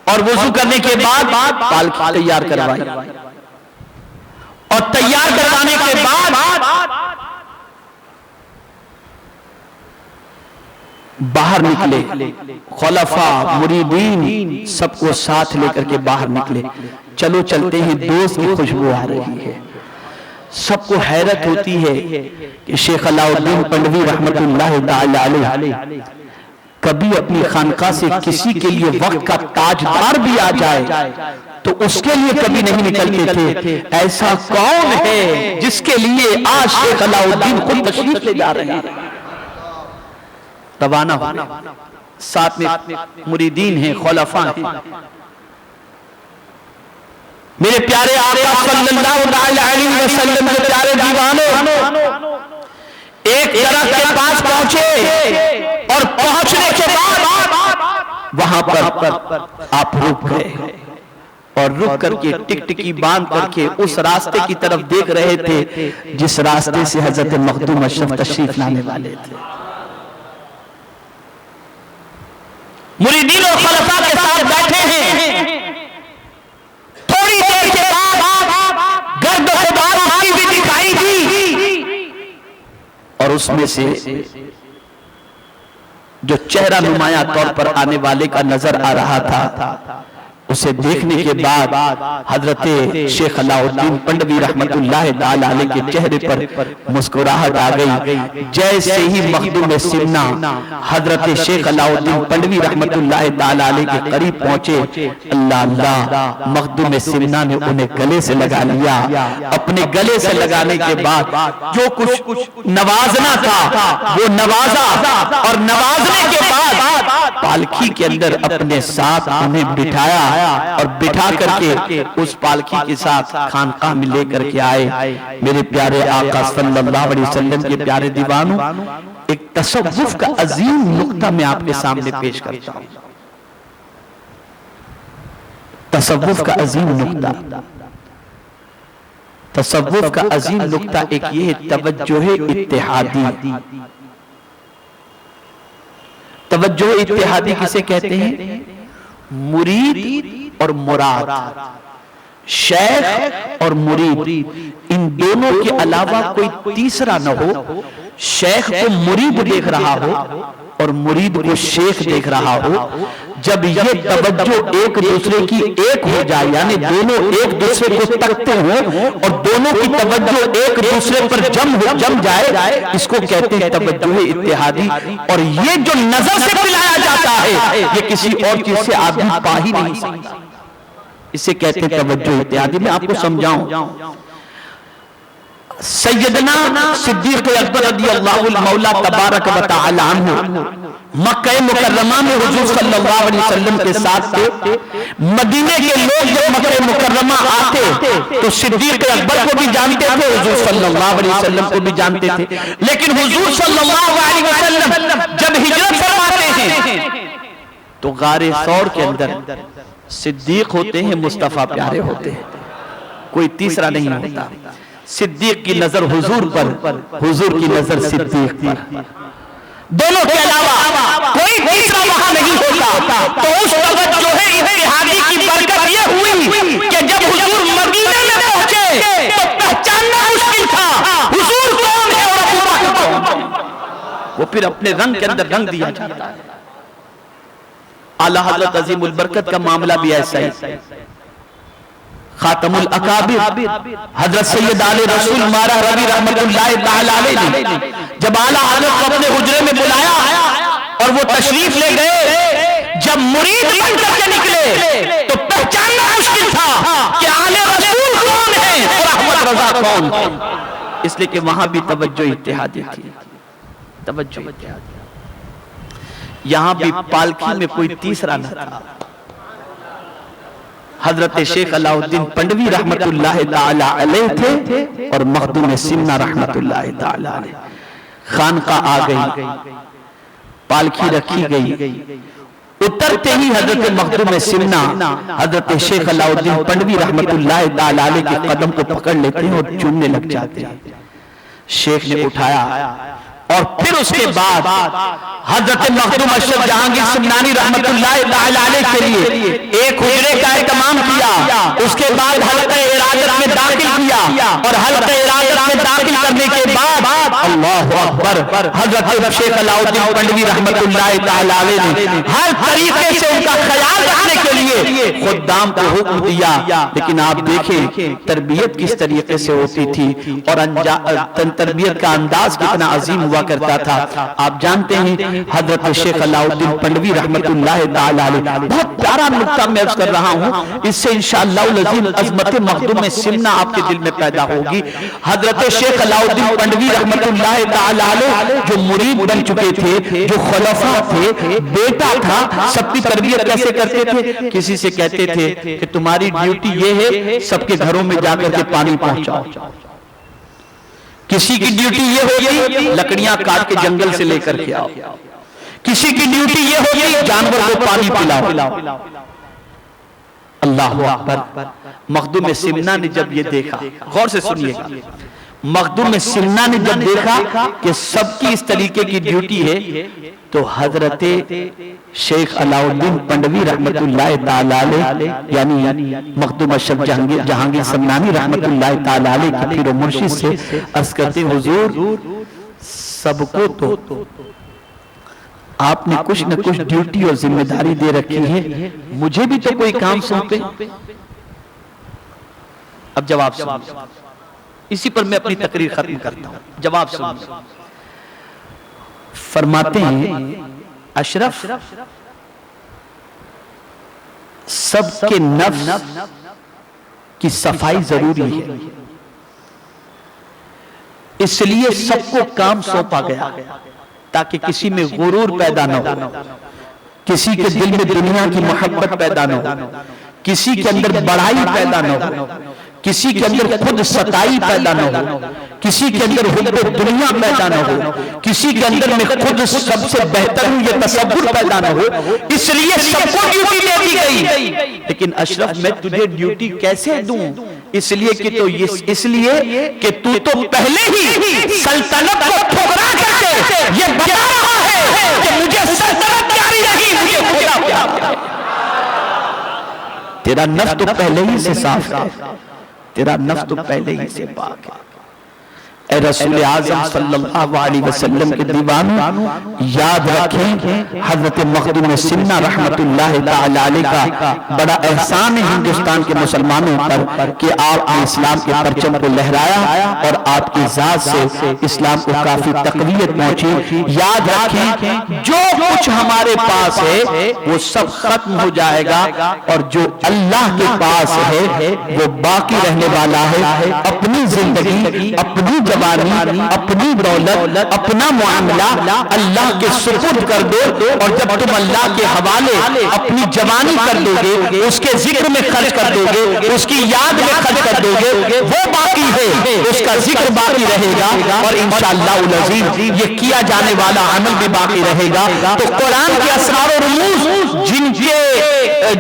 और वुजू करने के बाद पालकी तैयार करवाई और तैयार करवाने के बाद बाहर निकले। खुलफा मुरीदीन सबको साथ लेकर के बाहर निकले। चलो चलते हैं, दोस्त की खुशबू आ रही है। सबको हैरत होती है कि शेख अलाउद्दीन पंडवी रहमतुल्लाह ताला अलैह कभी अपनी खानका से किसी के लिए वक्त का ताजदार भी आ जाए तो उसके लिए कभी नहीं निकलते थे। ऐसा कौन है जिसके लिए आज शेख अलाउद्दीन खुद तशरीफ ले जा रहे हैं? रवाना साथ में मुरीदीन हैं, खुलफा हैं। मेरे प्यारे आका सल्लल्लाहु अलैहि वसल्लम के प्यारे दीवानों एक दरख्त के पास पहुंचे और पहुंचने के बाद वहां पर आप रुक गए और रुक करके टिकटिकी बांध करके उस रास्ते की तरफ देख रहे थे जिस रास्ते से हजरत मखदूम अशरफ तशरीफ लाने वाले थे। मुरीदीन और खलफा के साथ बैठे हैं। थोड़ी देर के बाद गर्द गुबार उठती हुई दिखाई दी और उसमें से जो चेहरा नुमाया तौर पर आने वाले का नजर आ रहा था, उसे देखने के बाद हजरत शेख अलाउद्दीन पंडवी रहमतुल्लाह ताला अलैह के चेहरे पर मुस्कुराहट आ गई। जैसे ही मखदूम सिमना हजरत शेख अलाउद्दीन पंडवी रहमतुल्लाह ताला अलैह के करीब पहुंचे, अल्लाह अल्लाह, मखदूम सिमना ने उन्हें गले से लगा लिया। अपने गले से लगाने के बाद जो कुछ नवाजना था वो नवाजा और नवाजने के बाद पालकी के अंदर अपने साथ उन्हें बिठाया और बिठा करके उस पालकी के साथ खानकाह में लेकर के आए। मेरे प्यारे आका सल्लल्लाहु अलैहि वसल्लम के प्यारे दीवानों, एक तसव्वुफ का अजीम नुक्ता मैं आपके सामने पेश करता हूं। तसव्वुफ का अजीम नुक्ता, तसव्वुफ का अजीम नुक्ता एक ये है, तवज्जुह इत्तेहादी। तवज्जुह इत्तेहादी किसे कहते हैं? मुरीद और मुराद, शेख और मुरीद, इन दोनों के अलावा कोई तीसरा न हो। शेख को मुरीद देख रहा हो और मुरीद को शेख देख रहा हो। जब ये तवज्जो एक दूसरे की एक हो जाए, यानी दोनों एक दूसरे को तकते हो और दोनों की तवज्जो एक दूसरे पर जम जाए, इसको कहते हैं तवज्जो इत्तेहादी। और ये जो नजर से पिलाया जाता है, ये किसी और चीज से आदमी पा ही नहीं सकता। इसे कहते हैं तवज्जो इत्तेहादी। मैं आपको समझाऊं, सैयदना सिद्दीक अकबर रज़ियल्लाहु मौला तबारक व तआला अन्हु मक्का मुकर्रमा में हुजूर सल्लल्लाहु अलैहि वसल्लम के साथ थे। मदीने के लोग जब मक्का मुकर्रमा आते तो सिद्दीक अकबर को भी जानते थे, हुजूर सल्लल्लाहु अलैहि वसल्लम को भी जानते थे। लेकिन हुजूर सल्लल्लाहु अलैहि वसल्लम जब हिजरत फरमाते हैं तो गारे सौर के अंदर सिद्दीक होते हैं, मुस्तफा प्यारे होते हैं, कोई तीसरा नहीं होता। सिद्दीक की नजर हुजूर पर, हुजूर की नजर सिद्दीक पर, दोनों के अलावा कोई तीसरा वहां नहीं होता। तो उस तवज्जुह इत्तेहादी की बरकत ये हुई कि जब हुजूर मदीने में पहुंचे तो पहचानना मुश्किल था हुजूर कौन है और अबू बकर कौन। वो फिर अपने रंग के अंदर रंग दिया जाता है। आला हज़रत अज़ीमुल बरकत का मामला भी ऐसा है। खातमुल अकाबिर हजरत सैयद आले रसूल मारा रबी रहमतुल्लाह ताला अलैह ने जब आला हज़रत को अपने हुजरे में बुलाया और वो तशरीफ ले गए, जब मुरीद बन करके निकले तो पहचानना मुश्किल था कि आले रसूल कौन है और अहमद रजा कौन। इसलिए कि वहां भी तवज्जो इत्तेहादी थी, तवज्जो इत्तेहादी। यहां भी पालकी में कोई तीसरा न था। हजरत शेख अलाउद्दीन पंडवी रहमतुल्लाह ताला अलैह थे और मखदूम सिमना रहमतुल्लाह ताला अलैह। खानकाह आ गई, पालकी रखी गई। उतरते ही हजरत मखदूम सिमना हजरत शेख अलाउद्दीन पंडवी रहमतुल्लाह ताला अलैह के कदम को पकड़ लेते हैं और चूमने लग जाते हैं। शेख ने उठाया और फिर उसके बाद हजरत मखदूम अशरफ जहांगीर सिमनानी रहमतुल्लाह ताला अलैह के लिए एक हुजरे का एहतमाम किया। उसके बाद हल्का इरादत में दाखिल किया और हल्का इरादत में दाखिल करने के बाद अल्लाहु अकबर, हजरत शेख अलाउद्दीन पंडवी रहमतुल्लाह ताला अलैह ने हर तरीके से उनका ख्याल रखने के लिए खुद्दाम को हुक्म दिया, लेकिन आप देखें तरबियत किस तरीके से होती थी और तरबियत का अंदाज कितना अजीम हुआ करता था। आप जानते हैं हजरत शेख अलाउद्दीन पंडवी रहमतुल्लाह ताला अलैह, बहुत प्यारा नुक्ता मैं अर्ज कर रहा हूं, इससे इंशाअल्लाह अज़ीम अज़मत मखदूम सिमना आपके दिल में पैदा होगी। हजरत शेख अलाउद्दीन पंडवी रहमतुल्लाह ताला अलैह जो मुरीद बन चुके थे, जो खुलफा थे, बेटा था, सबकी तरबियत कैसे करते थे? किसी से कहते थे कि तुम्हारी ड्यूटी ये है सबके घरों में जाकर के पानी पहुंचाओ। किसी की ड्यूटी ये होगी लकड़ियां काट के जंगल से लेकर के आओ, किसी की ड्यूटी ये होगी जानवर को पानी पिलाओ। अल्लाह अकबर। मखदूम सिमना ने जब ये देखा, गौर से सुनिएगा, मखदूम सिमना ने जब देखा कि सबकी इस तरीके की ड्यूटी है, तो हजरत शेख अलाउद्दीन पंडवी रहमतुल्लाह ताला अलैह यानी मखदूम अशरफ जहांगीर समनानी रहमतुल्लाह ताला अलैह के पीर मुर्शिद से अर्ज करते, हुजूर सबको तो आपने कुछ न कुछ ड्यूटी और जिम्मेदारी दे रखी है, मुझे भी तो कोई काम सौंपे। अब जवाब सुनिए, इसी पर मैं अपनी तकरीर खत्म करता हूं। जवाब सुनिए, फरमाते हैं अशरफ सबके नफ्स की सफाई जरूरी है, इसलिए सबको काम सौंपा गया ताकि किसी में गुरूर पैदा न हो, किसी के दिल में दुनिया की मोहब्बत पैदा न हो, किसी के अंदर बड़ाई पैदा न हो, किसी के अंदर खुद सताई पैदा न हो, किसी के अंदर हुब्बे दुनिया पैदा न हो, किसी के अंदर में खुद सबसे बेहतर हूं ये तसव्वुर पैदा न हो, इसलिए सबको ड्यूटी दे दी गई। लेकिन अशरफ मैं तुझे ड्यूटी कैसे दूं? इसलिए कि तो इसलिए कि तू तो पहले ही सल्तनत को ठुकरा करके ये बता रहा है कि मुझे सल्तनत प्यारी नहीं, मुझे खुदा प्यारा। तेरा नफ्स तो पहले ही से साफ है, तेरा नफ्स तो पहले ही से पाक है। ऐ रसूल आज़म सल्लल्लाहु अलैहि वसल्लम के दीवानों, याद रखें हजरत मखदूम सिमना रहमतुल्लाह ताला अलैह का बड़ा एहसान है हिंदुस्तान के मुसलमानों पर कि आपने इस्लाम के परचम को लहराया और आपकी जात से इस्लाम को काफी तकवीयत पहुंची। याद रखें जो कुछ हमारे पास है वो सब खत्म हो जाएगा और जो अल्लाह के पास है वो बाकी रहने वाला है। अपनी जिंदगी, अपनी अपनी दौलत, अपना मामला अल्लाह के सुपुर्द कर दो और जब तुम अल्लाह के हवाले अपनी जवानी कर दोगे, उसके जिक्र में खर्च कर दोगे, उसकी याद में खर्च कर दोगे, वो बाकी है, उसका जिक्र बाकी रहेगा और इंशाअल्लाह अज़ीम ये किया जाने वाला अमल भी बाकी रहेगा। तो कुरान के असरार और रूज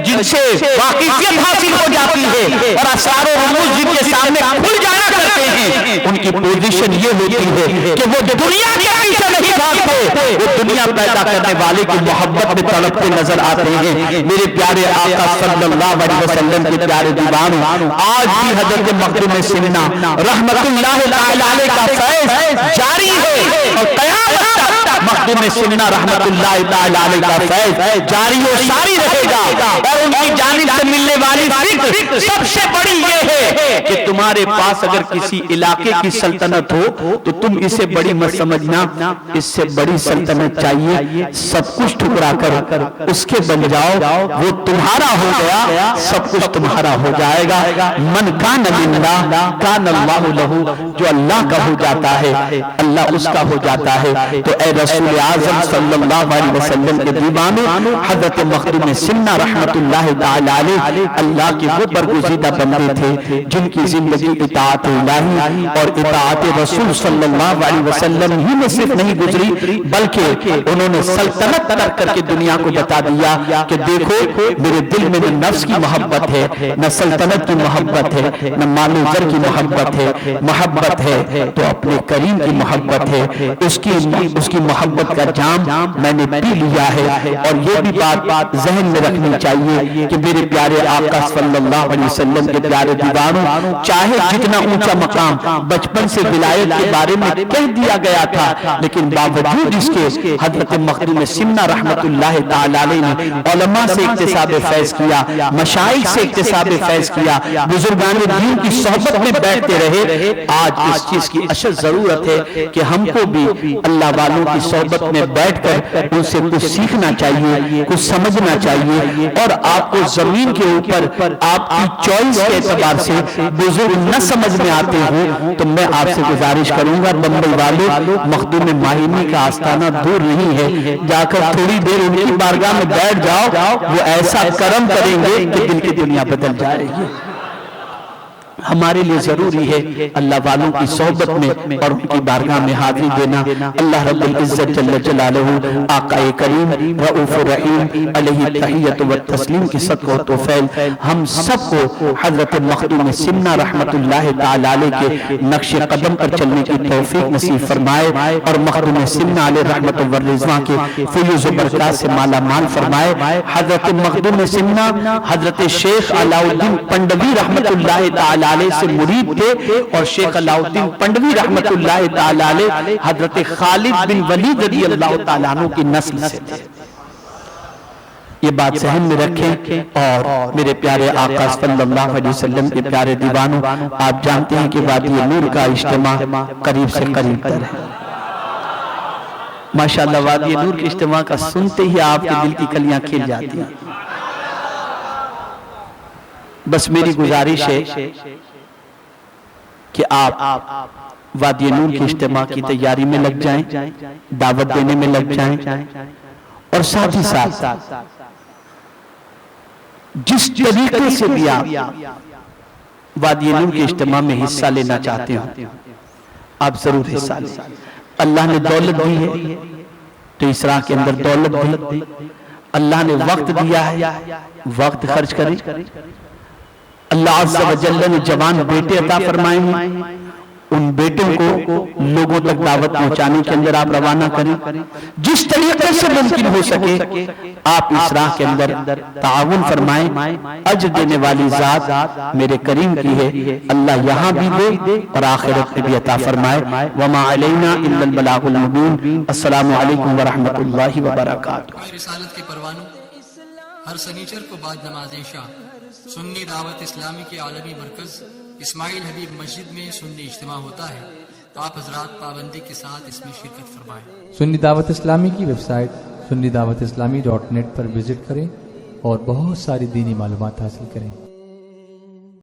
जिनसे वाकिफियत हासिल हो जाती है और असरार और रूज जिनके सामने खुल जाया करते हैं, उनकी पोजीशन ये होती है कि वो दुनिया के पीछे नहीं भागते, वो दुनिया पैदा करने वाले की मोहब्बत में तड़पते नजर आते हैं। मेरे प्यारे आका सल्लल्लाहु अलैहि वसल्लम के प्यारे दीवानों, आज भी हजरत मखदूम सिमना रहमतुल्लाह ताला अलैह का फैज़ जारी है और क़यामत तक मखदूम सिमना रहमतुल्लाह ताला अलैह का फैज़ जारी और सारी रहेगा। और उनकी जानिब से मिलने वाली फिक्र सबसे बड़ी ये है कि तुम्हारे पास अगर किसी इलाके की सल्तनत हो तो तुम इसे बड़ी मत समझना, इससे बड़ी सल्तनत चाहिए, सब कुछ ठुकरा कर उसके बन जाओ, वो तुम्हारा हो गया, सब कुछ तुम्हारा हो जाएगा। मन कान लिल्लाह कान अल्लाहु लहू, जो अल्लाह का हो जाता है अल्लाह उसका हो जाता है। तो ए रसूल आज़म सल्लल्लाहु अलैहि वसल्लम के दीवानों, हजरत मखदूम सिमना रहमतुल्लाह ताला अलैह अल्लाह के वो बरगुज़ीदा बंदे थे जिनकी जिंदगी इताअत इलाही और इताअत रसूल सल्लल्लाहु अलैहि वसल्लम ही में सिर्फ नहीं गुजरी, बल्कि उन्होंने सल्तनत तक करके दुनिया को बता दिया कि देखो मेरे दिल में न नफ्स की मोहब्बत है, न सल्तनत की मोहब्बत है, न मालो ज़र की मोहब्बत है तो अपने करीम की मोहब्बत है, उसकी मोहब्बत का जाम मैंने पी लिया है। और ये भी बात जहन में रखनी चाहिए कि मेरे प्यारे आका सल्लल्लाहु अलैहि वसल्लम के प्यारे दीवानों, चाहे है जितना ऊंचा मकाम बचपन से विलायत के बारे में कह दिया गया था, लेकिन बावजूद इसके हजरत मखदूम सिमना रहमतुल्लाह ताला अलैह ने उलमा से इक्तिसाब फैज किया, मशाइख से इक्तिसाब फैज किया, बुजुर्गान दीन की सोहबत में बैठते रहे। आज इस चीज की अशद जरूरत है कि हमको भी अल्लाह वालों की सोहबत में बैठकर उनसे कुछ सीखना चाहिए, कुछ समझना चाहिए। और आपको जमीन के ऊपर आपकी चॉइस के एतबार से बुजुर्ग न समझ में आते हो तो मैं आपसे गुजारिश करूंगा, बम्बई वालों, मखदूम माहिनी का आस्थाना दूर नहीं है, जाकर थोड़ी देर उनकी बारगाह में बैठ जाओ, वो ऐसा कर्म करेंगे कि दिल की दुनिया बदल जाएगी। हमारे लिए जरूरी है अल्लाह वालों की सोहबत में और उनकी बारगाह में हाजिरी देना। अल्लाह रब्बुल इज्जत जल्ल जलालहू आकाए करीम रऊफुर रहीम अलैहि तहियत व तस्लीम की सदक़ व तौफील हम सबको हजरत मखदूम सिमना रहमतुल्लाह ताला अलैह के नक्श कदम पर चलने की तौफीक नसीब फरमाए और मखदूम सिमना अलैह रहमत व रिज़वान के फयूज़ व बरकत से माला माल फरमाए। हजरत मखदूम सिमना हजरत शेख अलाउद्दीन पंडवी रहमतुल्लाह ताला अलैह से मुरीद थे और शेख अलाउद्दीन पंडवी रहमतुल्लाह ताला अलैह हजरत खालिद बिन वलीद रज़ियल्लाहु ताला अन्हु की नस्ल से थे। ये बात सहन में रखें। और मेरे प्यारे आका सल्लल्लाहु अलैहि वसल्लम के प्यारे दीवानों, आप जानते हैं कि वादी नूर का इज्तिमा करीब से करीब तर है। माशाअल्लाह, वादी नूर के इज्तिमा का सुनते ही आपके दिल की कलियां खिल जाती हैं। बस मेरी गुजारिश है कि आप वादी नूर के इज्तिमा की तैयारी में लग जाएं, दावत देने में लग जाएं और साथ ही साथ जिस तरीके से भी आप वादी नूर के इज्तिमा में हिस्सा लेना चाहते हो आप जरूर हिस्सा लें। अल्लाह ने दौलत दी है तो इस राह के अंदर दौलत दी, अल्लाह ने वक्त दिया है, वक्त खर्च करें। अल्लाह अज़्ज़ा व जल्ल ने जवान बेटे अता फरमाए हैं, उन बेटों को लोगों तक दावत पहुंचाने के अंदर आप रवाना करें। जिस तरीके से मुमकिन हो सके आप इस राह के अंदर ताउन फरमाएं। अज्र देने वाली जात मेरे करीम की है, अल्लाह यहाँ भी दे और आखिरत में भी अता फरमाए। वमा अलैना इल्लल बलागुल मुबीन। अस्सलामु अलैकुम व रहमतुल्लाहि व बरकातुहू। रिसालत के परवानों हर शनिचर को बाद नमाज इशा सुन्नी दावत इस्लामी के आलमी मरकज इस्माइल हबीब मस्जिद में सुन्नी इज्तिमा होता है। तो आप हजरात पाबंदी के साथ इसमें शिरकत फरमाएं। सुन्नी दावत इस्लामी की वेबसाइट sunnidawatislamI.net पर विजिट करें और बहुत सारी दीनी मालूमात हासिल करें।